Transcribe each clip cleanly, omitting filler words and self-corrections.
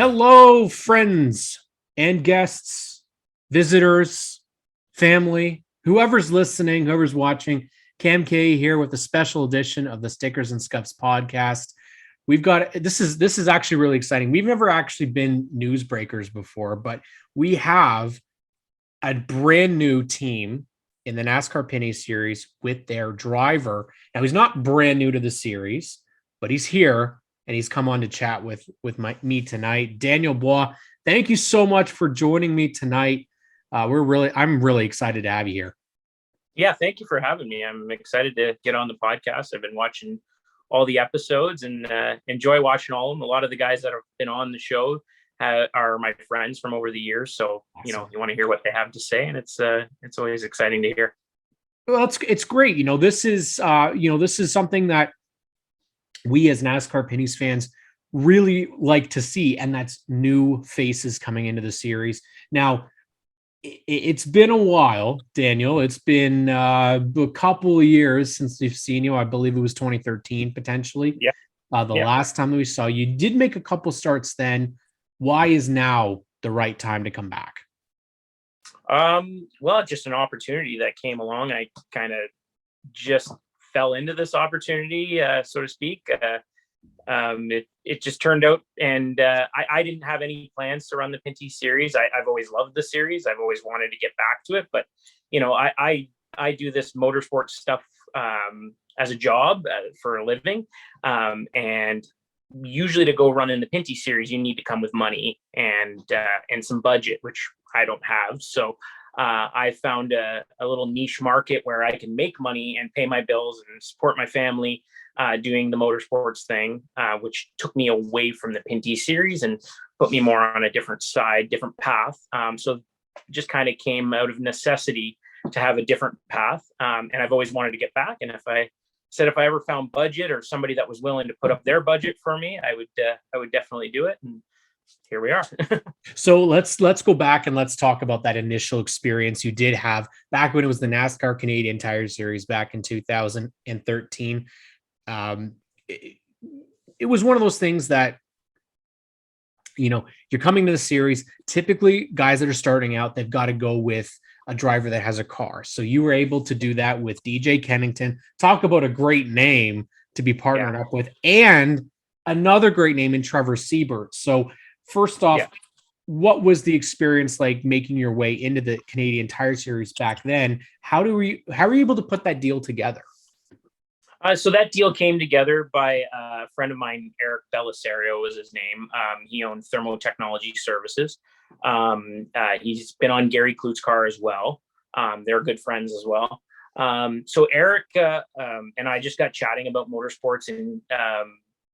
Hello, friends and guests, visitors, family, whoever's listening, whoever's watching. Cam K here with a special edition of the Stickers and Scuffs podcast. We've got this is actually really exciting. We've never actually been newsbreakers before, but we have a brand new team in the NASCAR Pinty series with their driver. Now he's not brand new to the series, but he's here. And he's come on to chat with me tonight. Daniel Bois, thank you so much for joining me tonight. I'm really excited to have you here. Yeah, thank you for having me. I'm excited to get on the podcast. I've been watching all the episodes and enjoy watching all of them. A lot of the guys that have been on the show are my friends from over the years. So, awesome. You want to hear what they have to say, and it's always exciting to hear. Well, it's great. This is something that we as NASCAR Pinty's fans really like to see, and that's new faces coming into the series. Now, it's been a while, Daniel. It's been a couple of years since we've seen you. I believe it was 2013, potentially. Yeah. Last time that we saw you. You did make a couple starts then. Why is now the right time to come back? Well, just an opportunity that came along. I kind of just fell into this opportunity, so to speak. It just turned out, and I didn't have any plans to run the Pinty series. I've always loved the series. I've always wanted to get back to it, but I do this motorsport stuff as a job for a living, and usually to go run in the Pinty series, you need to come with money and some budget, which I don't have. So I found a little niche market where I can make money and pay my bills and support my family doing the motorsports thing, which took me away from the Pinty series and put me more on a different path. So just kind of came out of necessity to have a different path. And I've always wanted to get back. And if I ever found budget or somebody that was willing to put up their budget for me, I would definitely do it. And here we are. So let's go back and let's talk about that initial experience you did have back when it was the NASCAR Canadian Tire Series back in 2013. It was one of those things that, you're coming to the series. Typically, guys that are starting out, they've got to go with a driver that has a car. So you were able to do that with DJ Kennington. Talk about a great name to be partnered up with, and another great name in Trevor Siebert. So first off, what was the experience like making your way into the Canadian Tire Series back then? How were you able to put that deal together? So that deal came together by a friend of mine, Eric Bellisario was his name. He owned Thermo Technology Services. He's been on Gary Klut's car as well. They're good friends as well. So Eric and I just got chatting about motorsports and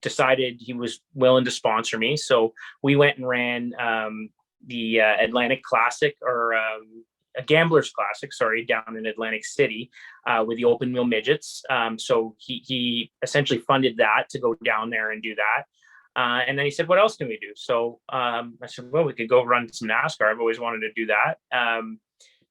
decided he was willing to sponsor me. So we went and ran the Atlantic Classic, or a Gamblers Classic, down in Atlantic City with the open wheel midgets. So he essentially funded that to go down there and do that. And then he said, what else can we do? So I said, well, we could go run some NASCAR. I've always wanted to do that.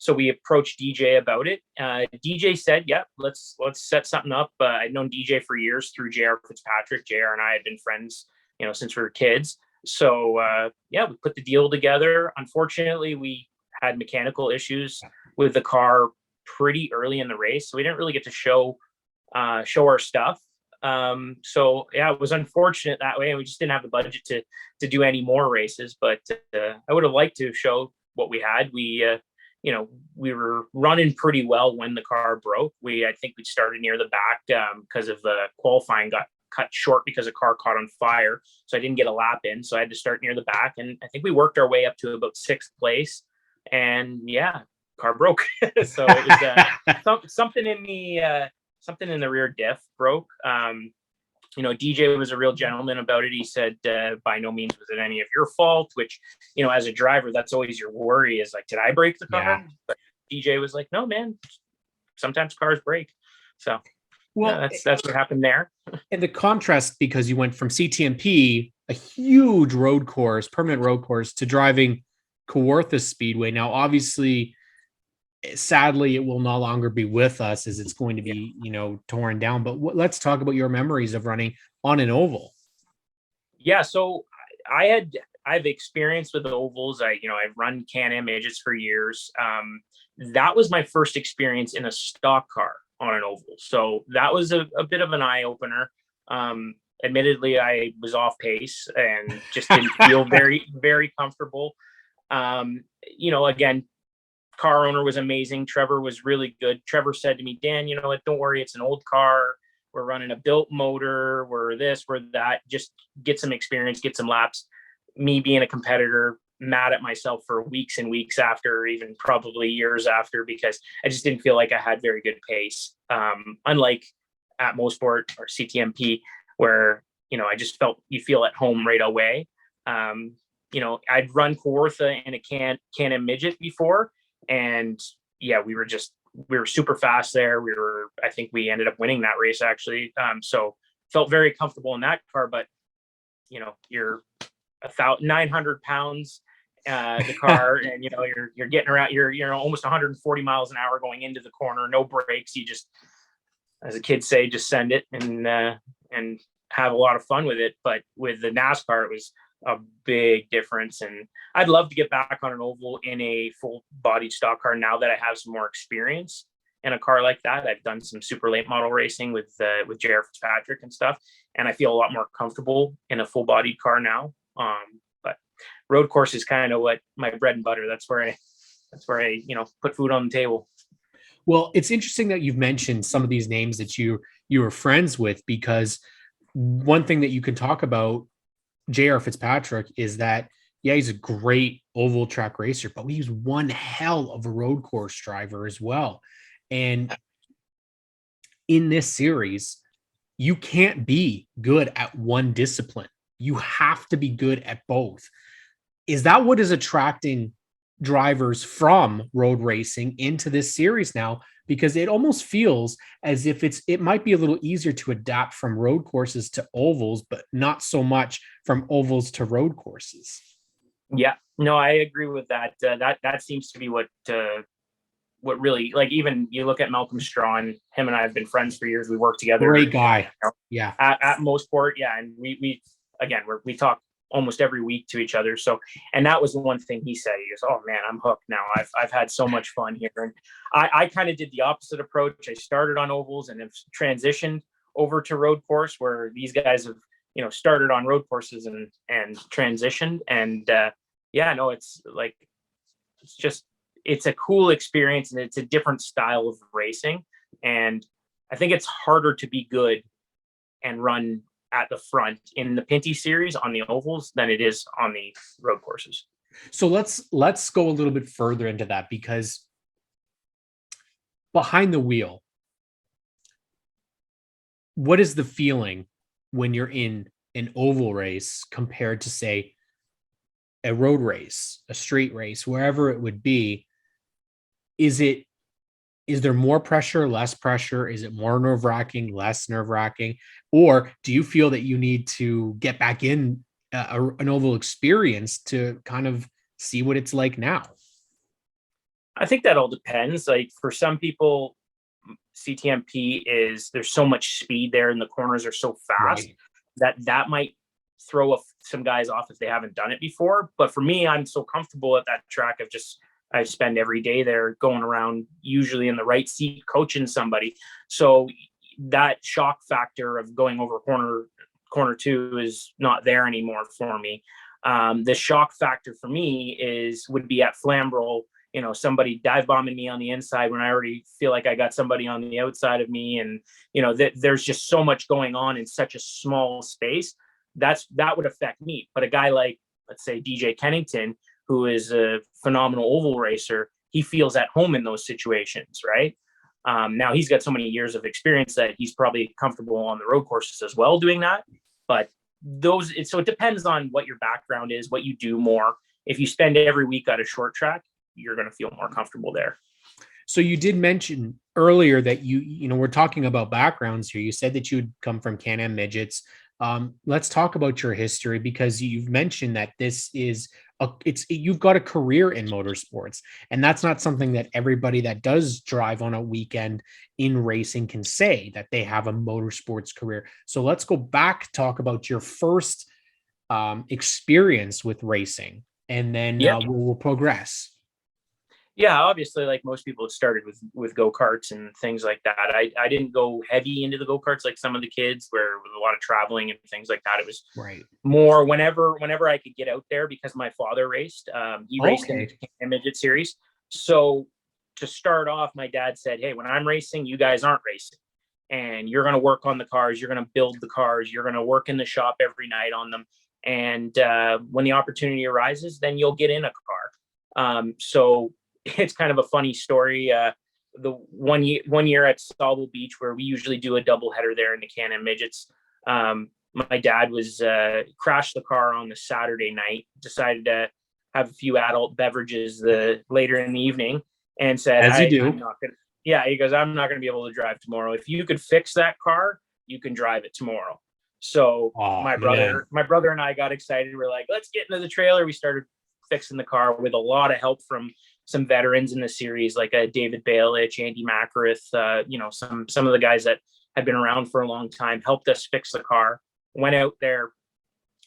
So we approached DJ about it. DJ said, let's set something up. I'd known DJ for years through JR Fitzpatrick. JR and I had been friends, since we were kids. So we put the deal together. Unfortunately, we had mechanical issues with the car pretty early in the race. So we didn't really get to show our stuff. It was unfortunate that way. And we just didn't have the budget to do any more races, but I would have liked to show what we had. We were running pretty well when the car broke. I think we started near the back because of the qualifying got cut short because a car caught on fire. So I didn't get a lap in. So I had to start near the back. And I think we worked our way up to about 6th place. And car broke. So it was something in the rear diff broke. DJ was a real gentleman about it. He said, by no means was it any of your fault, which, as a driver, that's always your worry, is like, did I break the car? Yeah. But DJ was like, no, man, sometimes cars break. So that's what happened there. And the contrast, because you went from CTMP, a huge road course, permanent road course, to driving Kawartha Speedway. Now, obviously, sadly, it will no longer be with us, as it's going to be, torn down. But let's talk about your memories of running on an oval. Yeah. So I had I've experienced with the ovals. I've run Can-Am midgets for years. That was my first experience in a stock car on an oval. So that was a bit of an eye opener. Admittedly, I was off pace and just didn't feel very, very comfortable. Again, car owner was amazing. Trevor was really good. Trevor said to me, Dan, don't worry, it's an old car. We're running a built motor. We're this, we're that. Just get some experience, get some laps. Me being a competitor, mad at myself for weeks and weeks after, even probably years after, because I just didn't feel like I had very good pace. Unlike at Motorsport or CTMP, where, I just felt you feel at home right away. I'd run Kawartha in a Can-Am midget before. And yeah, we were super fast there. I think we ended up winning that race actually. So felt very comfortable in that car, but you're 900 pounds, the car, and you're getting around, you're almost 140 miles an hour going into the corner, no brakes. You just, as the kids say, just send it and have a lot of fun with it. But with the NASCAR, it was a big difference. And I'd love to get back on an oval in a full bodied stock car now that I have some more experience in a car like that. I've done some super late model racing with J.R. Fitzpatrick and stuff, and I feel a lot more comfortable in a full bodied car now. But road course is kind of what my bread and butter. That's where I put food on the table. Well, it's interesting that you've mentioned some of these names that you were friends with, because one thing that you can talk about J.R. Fitzpatrick is that, yeah, he's a great oval track racer, but he's one hell of a road course driver as well. And in this series, you can't be good at one discipline. You have to be good at both. Is that what is attracting drivers from road racing into this series now? Because it almost feels as if it might be a little easier to adapt from road courses to ovals, but not so much from ovals to road courses. Yeah, no, I agree with that. That seems to be what really, like, even you look at Malcolm Straw, and him and I have been friends for years. We work together. Great guy. Yeah. At Motorsport. Yeah. And we talk almost every week to each other. So, and that was the one thing he said. He goes, "Oh man, I'm hooked now. I've had so much fun here." And I kind of did the opposite approach. I started on ovals and have transitioned over to road course, where these guys have, started on road courses and transitioned. And it's a cool experience, and it's a different style of racing. And I think it's harder to be good and run at the front in the Pinty series on the ovals than it is on the road courses. So let's go a little bit further into that, because behind the wheel, what is the feeling when you're in an oval race compared to, say, a road race, a street race, wherever it would be? Is there more pressure, less pressure? Is it more nerve-wracking, less nerve-wracking? Or do you feel that you need to get back in an oval experience to kind of see what it's like now? I think that all depends. Like, for some people, CTMP there's so much speed there, and the corners are so fast, right, that might throw some guys off if they haven't done it before. But for me, I'm so comfortable at that track I spend every day there going around, usually in the right seat, coaching somebody. So that shock factor of going over corner two is not there anymore for me. The shock factor for me would be at Flamborough, somebody dive bombing me on the inside when I already feel like I got somebody on the outside of me. And, there's just so much going on in such a small space. That would affect me. But a guy like, let's say, DJ Kennington, who is a phenomenal oval racer, he feels at home in those situations, right? Now he's got so many years of experience that he's probably comfortable on the road courses as well doing that. But so it depends on what your background is, what you do more. If you spend every week at a short track, you're going to feel more comfortable there. So you did mention earlier that we're talking about backgrounds here. You said that you'd come from Can-Am midgets. Let's talk about your history, because you've mentioned that this is you've got a career in motorsports, and that's not something that everybody that does drive on a weekend in racing can say, that they have a motorsports career. So let's go back, talk about your first experience with racing, and then Yeah. we'll progress. Yeah, obviously, like most people, it started with go-karts and things like that. I didn't go heavy into the go-karts like some of the kids, where with a lot of traveling and things like that. It was Right. more whenever I could get out there, because my father raced. He raced in Okay. the midget series. So to start off, my dad said, "Hey, when I'm racing, you guys aren't racing, and you're going to work on the cars. You're going to build the cars. You're going to work in the shop every night on them. And when the opportunity arises, then you'll get in a car." So it's kind of a funny story. The one year at Stauble Beach, where we usually do a double header there in the Can-Am midgets, my dad was crashed the car on the Saturday night, decided to have a few adult beverages later in the evening, and said, As you do. I'm not gonna. Yeah, he goes, "I'm not going to be able to drive tomorrow. If you could fix that car, you can drive it tomorrow." So my brother and I got excited. We're like, "Let's get into the trailer." We started fixing the car with a lot of help from some veterans in the series, like David Balich, Andy Macarith, some of the guys that had been around for a long time helped us fix the car. Went out there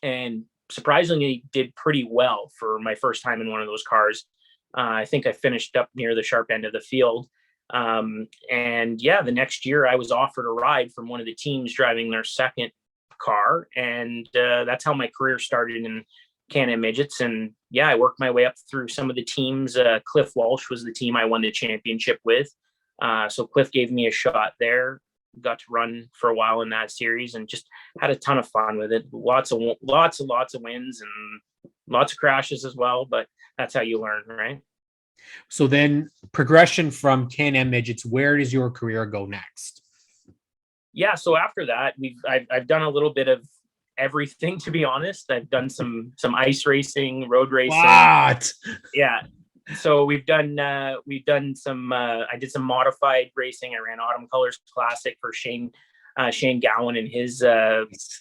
and surprisingly did pretty well for my first time in one of those cars. I think I finished up near the sharp end of the field. And yeah, the next year I was offered a ride from one of the teams driving their second car. And that's how my career started in Can-Am midgets. And yeah, I worked my way up through some of the teams. Cliff Walsh was the team I won the championship with. So Cliff gave me a shot there. Got to run for a while in that series and just had a ton of fun with it. Lots of wins and lots of crashes as well. But that's how you learn, right? So then progression from Can-Am midgets, where does your career go next? Yeah. So after that, I've done a little bit of everything, to be honest. I've done some ice racing, road racing. What? Yeah. So we've done some I did some modified racing. I ran Autumn Colors Classic for Shane Gowan and his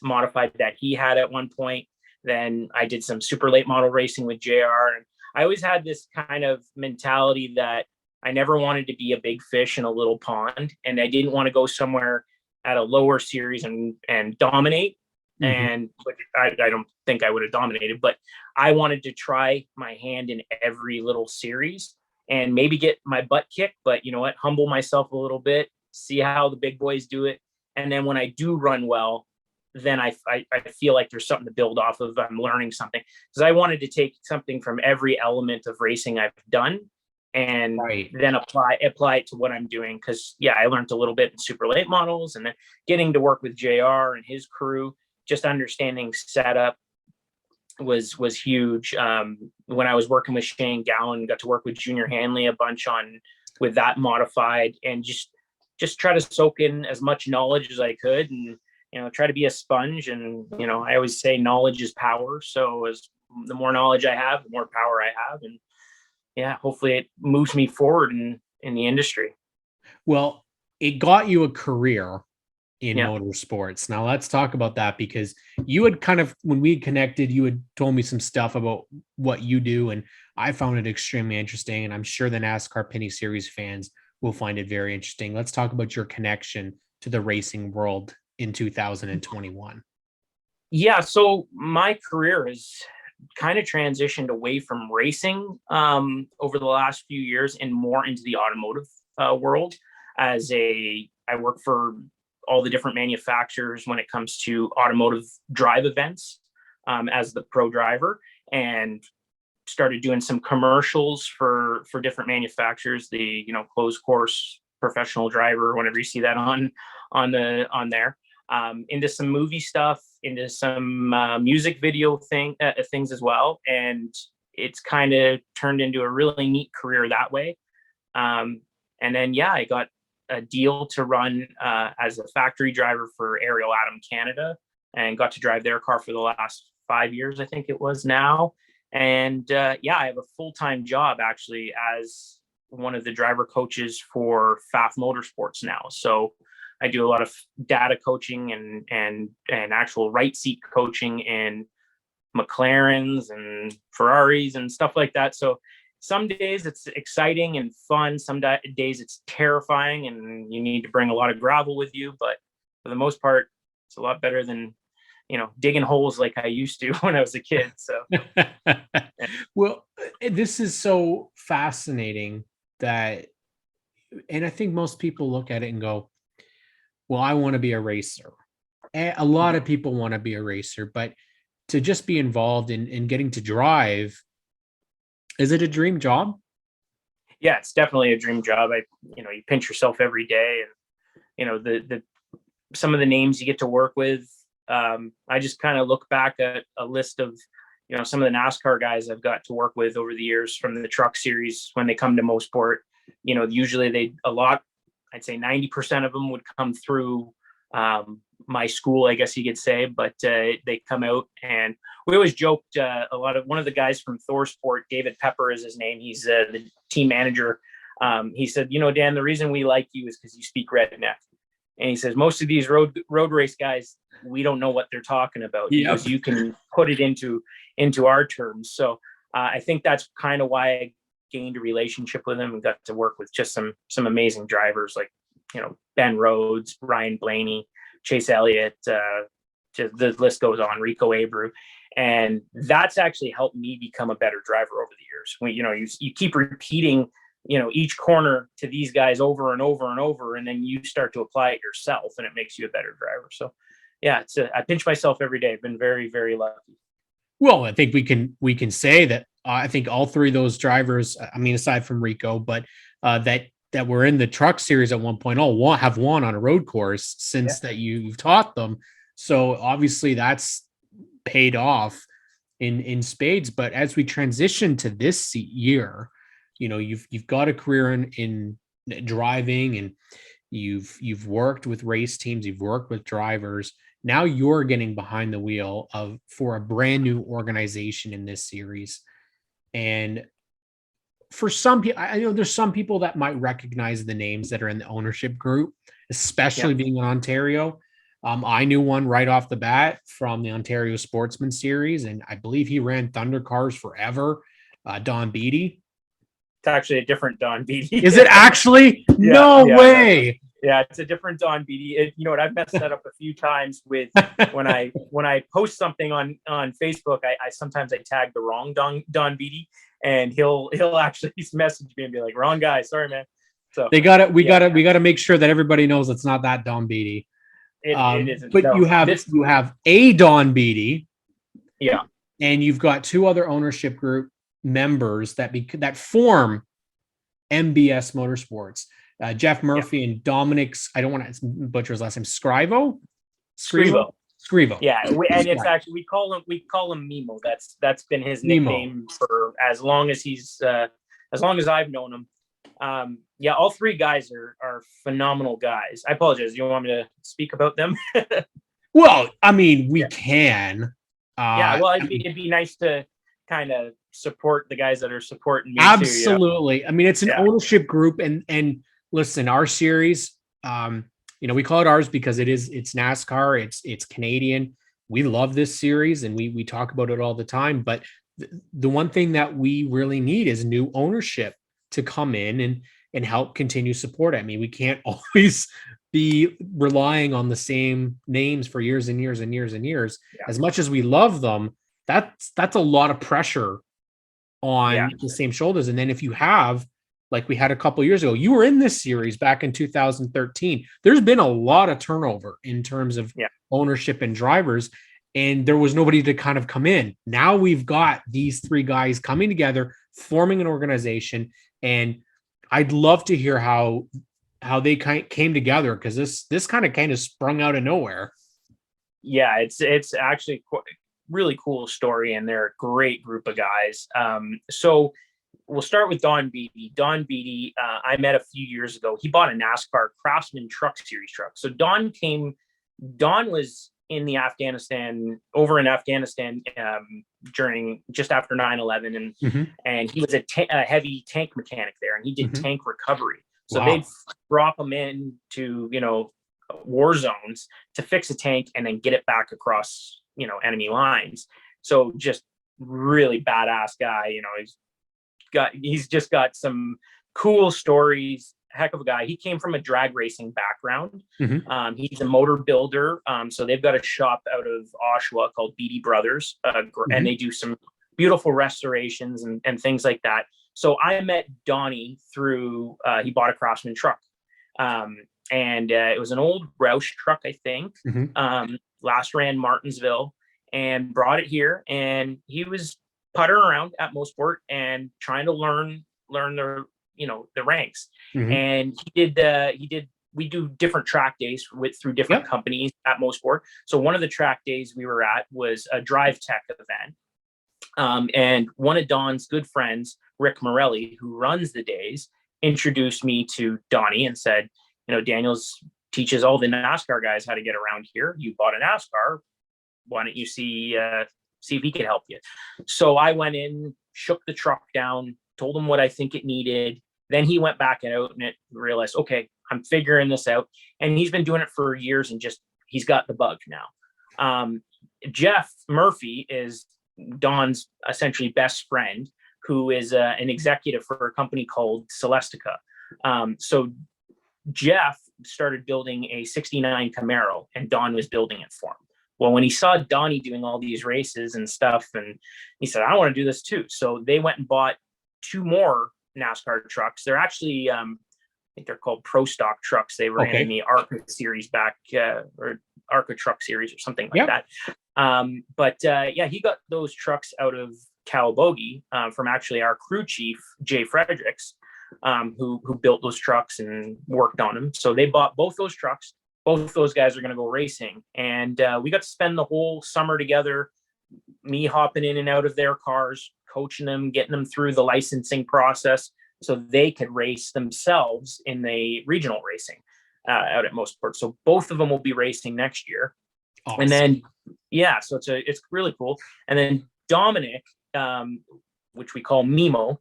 modified that he had at one point. Then I did some super late model racing with JR. And I always had this kind of mentality that I never wanted to be a big fish in a little pond, and I didn't want to go somewhere at a lower series and dominate. Mm-hmm. And I don't think I would have dominated, but I wanted to try my hand in every little series and maybe get my butt kicked, but you know what, humble myself a little bit, see how the big boys do it. And then when I do run well, then I feel like there's something to build off of. I'm learning something, because I wanted to take something from every element of racing I've done and then apply it to what I'm doing. Because yeah, I learned a little bit in super late models, and then getting to work with JR and his crew, just understanding setup was huge. When I was working with Shane Gowan, got to work with Junior Hanley a bunch with that modified, and just try to soak in as much knowledge as I could, and try to be a sponge. And I always say knowledge is power. So as the more knowledge I have, the more power I have, and yeah, hopefully it moves me forward in the industry. Well, it got you a career in motorsports. Now let's talk about that, because you had kind of, when we connected, you had told me some stuff about what you do, and I found it extremely interesting, and I'm sure the NASCAR Pinty Series fans will find it very interesting. Let's talk about your connection to the racing world in 2021. Yeah, so my career has kind of transitioned away from racing over the last few years and more into the automotive world. I work for all the different manufacturers when it comes to automotive drive events as the pro driver, and started doing some commercials for different manufacturers, the closed course professional driver, whenever you see that on there, into some movie stuff, into some music video things as well. And it's kind of turned into a really neat career that way. And then I got a deal to run as a factory driver for Ariel Atom Canada, and got to drive their car for the last 5 years, I think it was now. And I have a full-time job actually as one of the driver coaches for FAF Motorsports now. So I do a lot of data coaching and actual right seat coaching in McLarens and Ferraris and stuff like that. So some days it's exciting and fun. Some days it's terrifying and you need to bring a lot of gravel with you. But for the most part, it's a lot better than digging holes like I used to when I was a kid. So, well, this is so fascinating that, and I think most people look at it and go, well, I want to be a racer. A lot of people want to be a racer, but to just be involved in getting to drive, is it a dream job? yeah, it's definitely a dream job. You pinch yourself every day, and the some of the names you get to work with. I just kind of look back at a list of, some of the NASCAR guys I've got to work with over the years from the truck series when they come to motorsport. Usually I'd say 90% of them would come through my school, I guess you could say, but they come out, and we always joked one of the guys from ThorSport, David Pepper is his name. He's the team manager. He said, Dan, the reason we like you is because you speak redneck. And he says, most of these road race guys, we don't know what they're talking about because you can put it into our terms. So I think that's kind of why I gained a relationship with him and got to work with just some amazing drivers like, Ben Rhodes, Ryan Blaney, Chase Elliott, just the list goes on, Rico Abreu. And that's actually helped me become a better driver over the years. When, you keep repeating, each corner to these guys over and over and over, and then you start to apply it yourself and it makes you a better driver. So yeah, I pinch myself every day. I've been very, very lucky. Well, I think we can say that I think all three of those drivers, I mean, aside from Rico, but that were in the truck series at one point, all have won on a road course since that you've taught them. So obviously that's paid off in spades. But as we transition to this year, you've got a career in driving, and you've worked with race teams, you've worked with drivers. Now you're getting behind the wheel for a brand new organization in this series. And for some people, I know there's some people that might recognize the names that are in the ownership group, especially being in Ontario. I knew one right off the bat from the Ontario Sportsman Series, and I believe he ran Thunder Cars forever. Don Beatty. It's actually a different Don Beatty. Is it actually? No way. Yeah, it's a different Don Beatty. You know what? I've messed that up a few times with when I post something on Facebook. I sometimes I tag the wrong Don Beatty, and he'll actually message me and be like, "Wrong guy, sorry, man." So we got to make sure that everybody knows it's not that Don Beatty. It isn't. But no, you have a Don Beatty, yeah, and you've got two other ownership group members that form MBS Motorsports. Jeff Murphy and Dominic's, I don't want to butcher his last name, Scrivo. Yeah, and it's actually we call him Mimo. That's been his nickname for as long as I've known him. All three guys are phenomenal guys. I apologize. You want me to speak about them? Well, I mean, we can. It'd be nice to kind of support the guys that are supporting me. Absolutely. Too, I mean, it's an ownership group, and listen, our series, we call it ours because it's NASCAR, it's Canadian. We love this series and we talk about it all the time. But the one thing that we really need is new ownership to come in and help continue support. I mean, we can't always be relying on the same names for years and years and years and years. Yeah. As much as we love them, that's a lot of pressure on the same shoulders. And then if you have, like we had a couple of years ago, you were in this series back in 2013. There's been a lot of turnover in terms of ownership and drivers, and there was nobody to kind of come in. Now we've got these three guys coming together, forming an organization, and I'd love to hear how they came together, because this kind of sprung out of nowhere. Yeah, it's actually really cool story, and they're a great group of guys. So we'll start with Don Beatty. Don Beatty, I met a few years ago. He bought a NASCAR Craftsman Truck Series truck. So Don was in Afghanistan during just after 9/11, and he was a heavy tank mechanic there, and he did tank recovery. So they'd drop him into war zones to fix a tank and then get it back across enemy lines. So just really badass guy. He's just got some cool stories. Heck of a guy. He came from a drag racing background. Mhm. He's a motor builder. So they've got a shop out of Oshawa called Beatty Brothers, and they do some beautiful restorations and things like that. So I met Donnie through, he bought a Craftsman truck. And it was an old Roush truck, I think. Last ran Martinsville, and brought it here. And he was puttering around at Mosport and trying to learn the, the ranks. And we do different track days through different companies at Mosport. So one of the track days we were at was a Drive Tech event. And one of Don's good friends, Rick Morelli, who runs the days, introduced me to Donnie and said, Daniel's teaches all the NASCAR guys how to get around here. You bought a NASCAR. Why don't you see if he can help you? So I went in, shook the truck down, told him what I think it needed. Then he went back out and realized, okay, I'm figuring this out. And he's been doing it for years and he's got the bug now. Jeff Murphy is Don's essentially best friend, who is an executive for a company called Celestica. So Jeff started building a 69 Camaro, and Don was building it for him. Well, when he saw Donnie doing all these races and stuff, and he said, I want to do this too. So they went and bought 2 more NASCAR trucks. They're actually, I think they're called Pro Stock trucks. They ran in the ARCA series back, or ARCA truck series or something like that. But he got those trucks out of Calabogie from actually our crew chief, Jay Fredericks, who built those trucks and worked on them. So they bought both those trucks. Both those guys are going to go racing. And we got to spend the whole summer together, me hopping in and out of their cars, coaching them, getting them through the licensing process so they could race themselves in the regional racing out at Motorsport. So both of them will be racing next year. Awesome. And then, so it's really cool. And then Dominic, which we call Mimo,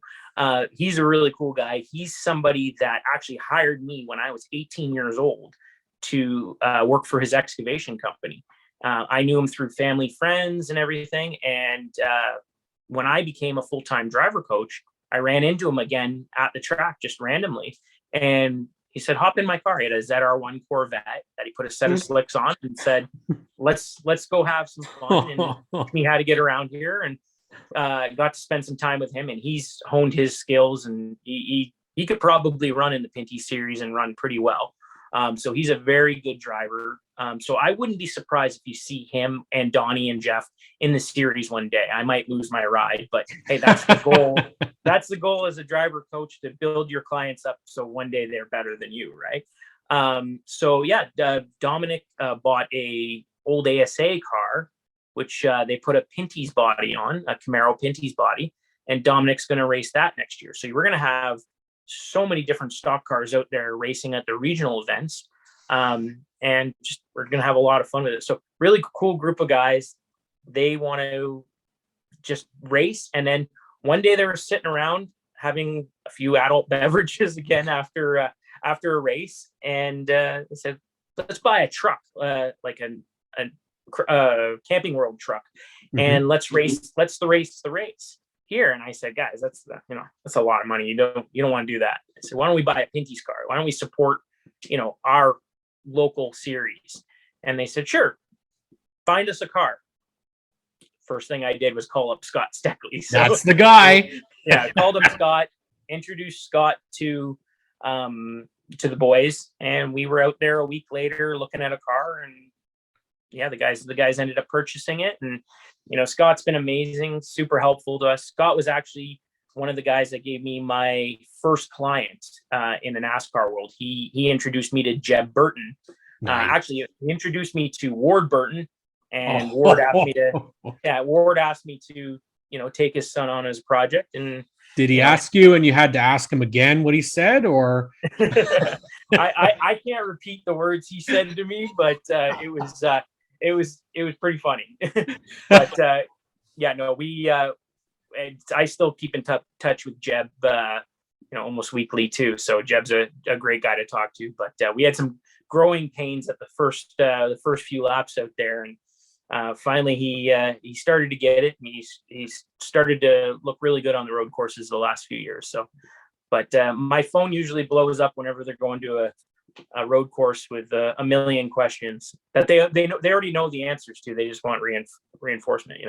he's a really cool guy. He's somebody that actually hired me when I was 18 years old to work for his excavation company. I knew him through family friends and everything. And when I became a full-time driver coach, I ran into him again at the track just randomly. And he said, hop in my car. He had a ZR1 Corvette that he put a set of slicks on and said, let's go have some fun, and teach me how to get around here. And got to spend some time with him, and he's honed his skills, and he could probably run in the Pinty series and run pretty well. So he's a very good driver. So I wouldn't be surprised if you see him and Donnie and Jeff in the series one day. I might lose my ride, but hey, that's the goal. That's the goal as a driver coach, to build your clients up so one day they're better than you, right? Dominic bought a old ASA car, which they put a Pinty's body on, a Camaro Pinty's body, and Dominic's going to race that next year. So we're going to have so many different stock cars out there racing at the regional events. And just, we're going to have a lot of fun with it. So really cool group of guys. They want to just race. And then one day they were sitting around having a few adult beverages again after a race. And they said, let's buy a truck, like a Camping World truck, and let's race the race here. And I said, guys, that's a lot of money. You don't want to do that. I said, why don't we buy a Pinty's car? Why don't we support, our local series? And they said, sure, find us a car. First thing I did was call up Scott Steckley. So, that's the guy. I called up Scott, introduced Scott to the boys, and we were out there a week later looking at a car, and the guys ended up purchasing it. And Scott's been amazing, super helpful to us. Scott was actually one of the guys that gave me my first client in the NASCAR world. He introduced me to Jeb Burton. Nice. Actually, he introduced me to Ward Burton, and Ward asked me to take his son on his project. And did he ask you, and you had to ask him again what he said, or? I can't repeat the words he said to me, but it was pretty funny. But I still keep in touch with Jeb, almost weekly too. So Jeb's a great guy to talk to. But we had some growing pains at the first few laps out there, and finally he started to get it, and he's started to look really good on the road courses the last few years. So, but my phone usually blows up whenever they're going to road course with a million questions that they already know the answers to. They just want reinforcement,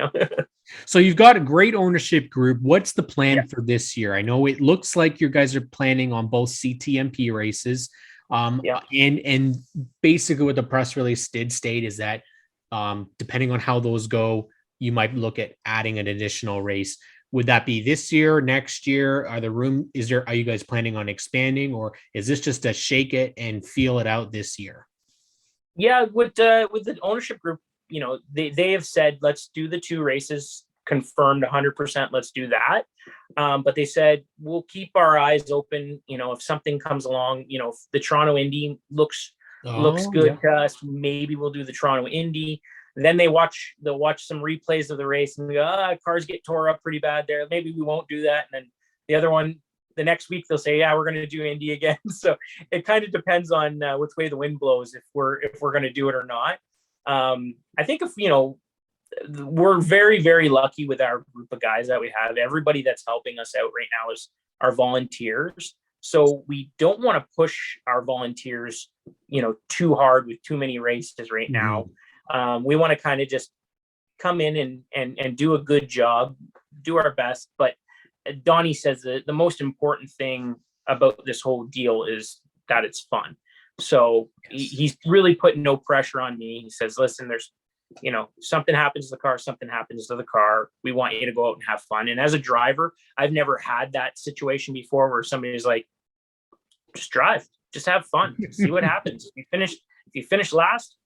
So you've got a great ownership group. What's the plan Yeah. for this year? I know it looks like you guys are planning on both CTMP races. Yeah. And basically what the press release did state is that depending on how those go, you might look at adding an additional race. Would that be this year, next year? Are you guys planning on expanding, or is this just a shake it and feel it out this year? Yeah, with the ownership group, they have said, let's do the 2 races confirmed 100%. Let's do that. But they said, we'll keep our eyes open. If something comes along, if the Toronto Indy looks good to us, maybe we'll do the Toronto Indy. Then they'll watch some replays of the race and go, cars get tore up pretty bad there. Maybe we won't do that. And then the other one, the next week they'll say, yeah, we're going to do Indy again. So it kind of depends on which way the wind blows, if we're going to do it or not. I think we're very, very lucky with our group of guys that we have. Everybody that's helping us out right now is our volunteers. So we don't want to push our volunteers, too hard with too many races right now. We want to kind of just come in and do a good job, do our best. But Donnie says that the most important thing about this whole deal is that it's fun. So he's really putting no pressure on me. He says, listen, there's, something happens to the car, something happens to the car. We want you to go out and have fun. And as a driver, I've never had that situation before where somebody's like, just drive, just have fun, see what happens. If you finish last,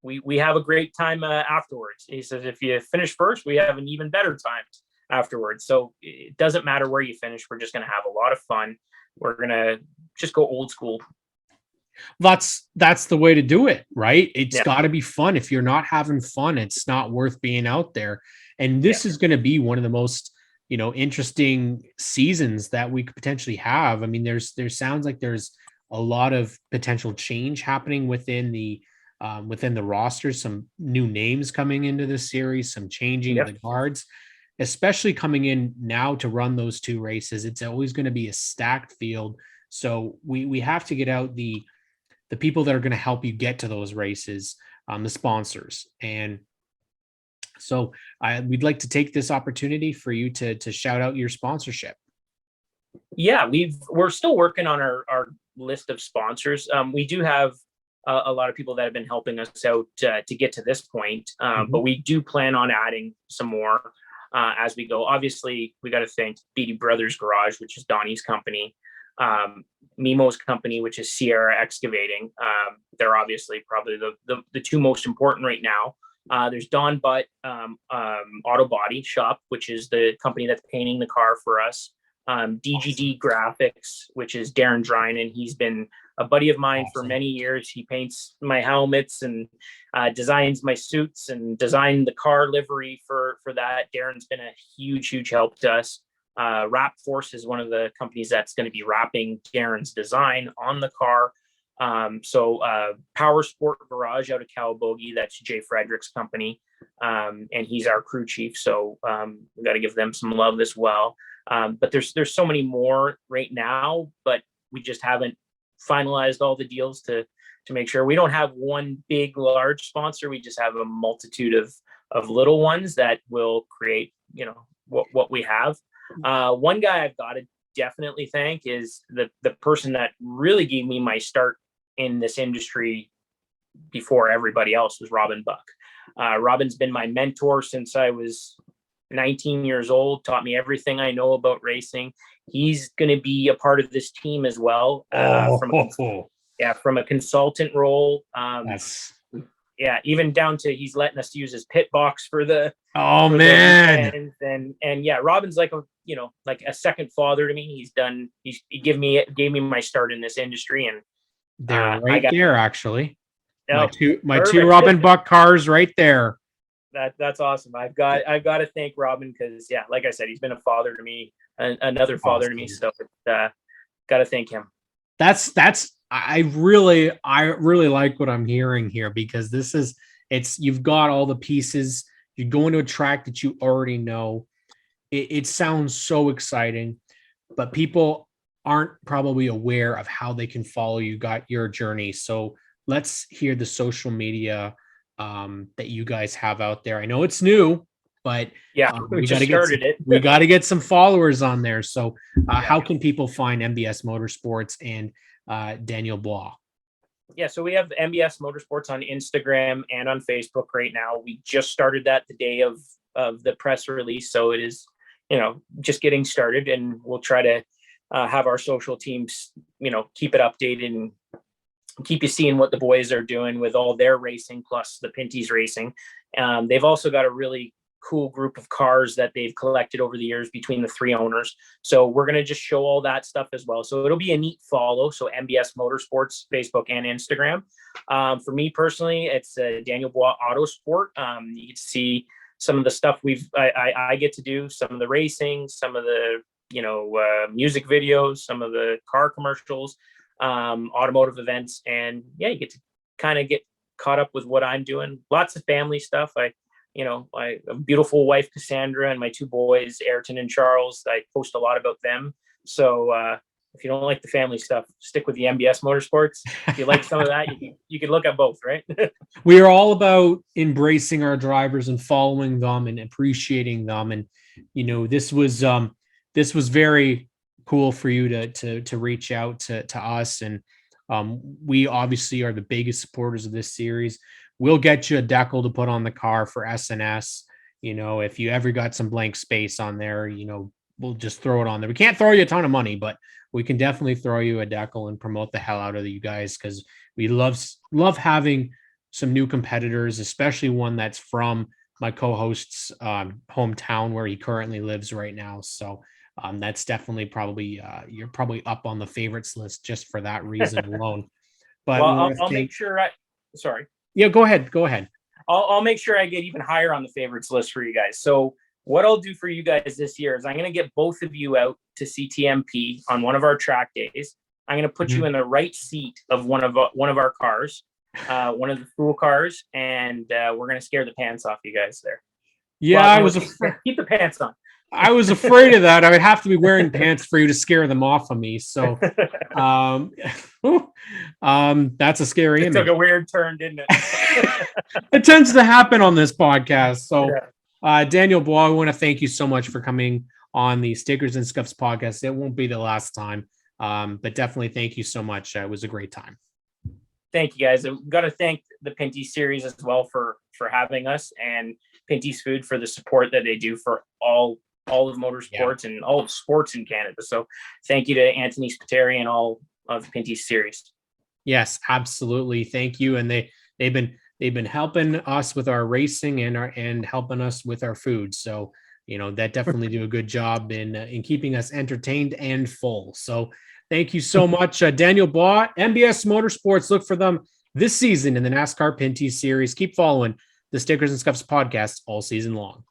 we have a great time afterwards. He says, if you finish first, we have an even better time afterwards. So it doesn't matter where you finish. We're just going to have a lot of fun. We're going to just go old school. That's the way to do it, right? It's got to be fun. If you're not having fun, it's not worth being out there. And this is going to be one of the most, interesting seasons that we could potentially have. I mean, there sounds like there's a lot of potential change happening within the rosters, some new names coming into the series, some changing of the guards, especially coming in now to run those 2 races. It's always going to be a stacked field. So we have to get out the people that are going to help you get to those races, the sponsors. And so we'd like to take this opportunity for you to shout out your sponsorship. Yeah, we're still working on our list of sponsors. We do have a lot of people that have been helping us out to get to this point, but we do plan on adding some more as we go. Obviously, we got to thank Beatty Brothers Garage, which is Donnie's company, Mimo's company, which is Sierra Excavating. They're obviously probably the 2 most important right now. There's Don Butt Auto Body Shop, which is the company that's painting the car for us. DGD Graphics, which is Darren Drynan. He's been a buddy of mine for many years. He paints my helmets and designs my suits and designed the car livery for that. Darren's been a huge, huge help to us. Wrap Force is one of the companies that's going to be wrapping Darren's design on the car. So Power Sport Garage out of Calabogie, that's Jay Frederick's company, and he's our crew chief. So we got to give them some love as well. But there's so many more right now, but we just haven't finalized all the deals to make sure. We don't have one big, large sponsor. We just have a multitude of little ones that will create, what we have. One guy I've got to definitely thank is the person that really gave me my start in this industry before everybody else, was Robin Buck. Robin's been my mentor since I was 19 years old, taught me everything I know about racing. He's going to be a part of this team as well, from a consultant role. Even down to he's letting us use his pit box for the man. And Robin's like a second father to me. He gave me my start in this industry, and they're there actually. Oh, my two Robin Buck cars right there. That's awesome. I've got to thank Robin because like I said, he's been a father to me, another father to me. So got to thank him. I really like what I'm hearing here, because you've got all the pieces. You go into a track that you already know. It sounds so exciting, but people aren't probably aware of how they can follow you, got your journey. So let's hear the social media that you guys have out there. I know it's new, but Yeah, we just started it. We got to get some followers on there. So Yeah. how can people find MBS Motorsports and Daniel Bois? Yeah, so we have MBS Motorsports on Instagram and on Facebook right now. We just started that the day of the press release, so it is, just getting started, and we'll try to have our social teams, keep it updated and keep you seeing what the boys are doing with all their racing plus the Pinty's racing. They've also got a really cool group of cars that they've collected over the years between the three owners. So we're going to just show all that stuff as well. So it'll be a neat follow. So MBS Motorsports, Facebook and Instagram. For me personally, it's Daniel Bois Autosport. You can see some of the stuff I get to do, some of the racing, some of the, music videos, some of the car commercials, automotive events. And yeah, you get to kind of get caught up with what I'm doing. Lots of family stuff. My beautiful wife, Cassandra, and my two boys, Ayrton and Charles, I post a lot about them. So if you don't like the family stuff, stick with the MBS Motorsports. If you like some of that, you can look at both, right? We are all about embracing our drivers and following them and appreciating them. And, this was very cool for you to reach out to us. And we obviously are the biggest supporters of this series. We'll get you a decal to put on the car for SNS. If you ever got some blank space on there, we'll just throw it on there. We can't throw you a ton of money, but we can definitely throw you a decal and promote the hell out of you guys, because we love having some new competitors, especially one that's from my co-host's hometown where he currently lives right now. So that's definitely probably you're probably up on the favorites list just for that reason alone. But well, I'll make sure sorry. Yeah, go ahead. I'll make sure I get even higher on the favorites list for you guys. So what I'll do for you guys this year is I'm going to get both of you out to CTMP on one of our track days. I'm going to put you in the right seat of one of our cars, one of the school cars, and we're going to scare the pants off you guys there. Yeah, well, keep the pants on. I was afraid of that. I would have to be wearing pants for you to scare them off of me. So, that's a scary image. It took a weird turn, didn't it? It tends to happen on this podcast. So, Daniel Bois, I want to thank you so much for coming on the Stickers and Scuffs podcast. It won't be the last time, but definitely thank you so much. It was a great time. Thank you, guys. I've got to thank the Pinty series as well for having us, and Pinty's Food for the support that they do for all of motorsports and all of sports in Canada. So thank you to Anthony Spiteri and all of Pinty's series. Yes, absolutely. Thank you. And they've been helping us with our racing and helping us with our food. So, that definitely do a good job in keeping us entertained and full. So thank you so much. Daniel Bois, MBS Motorsports, look for them this season in the NASCAR Pinty series. Keep following the Stickers and Scuffs podcast all season long.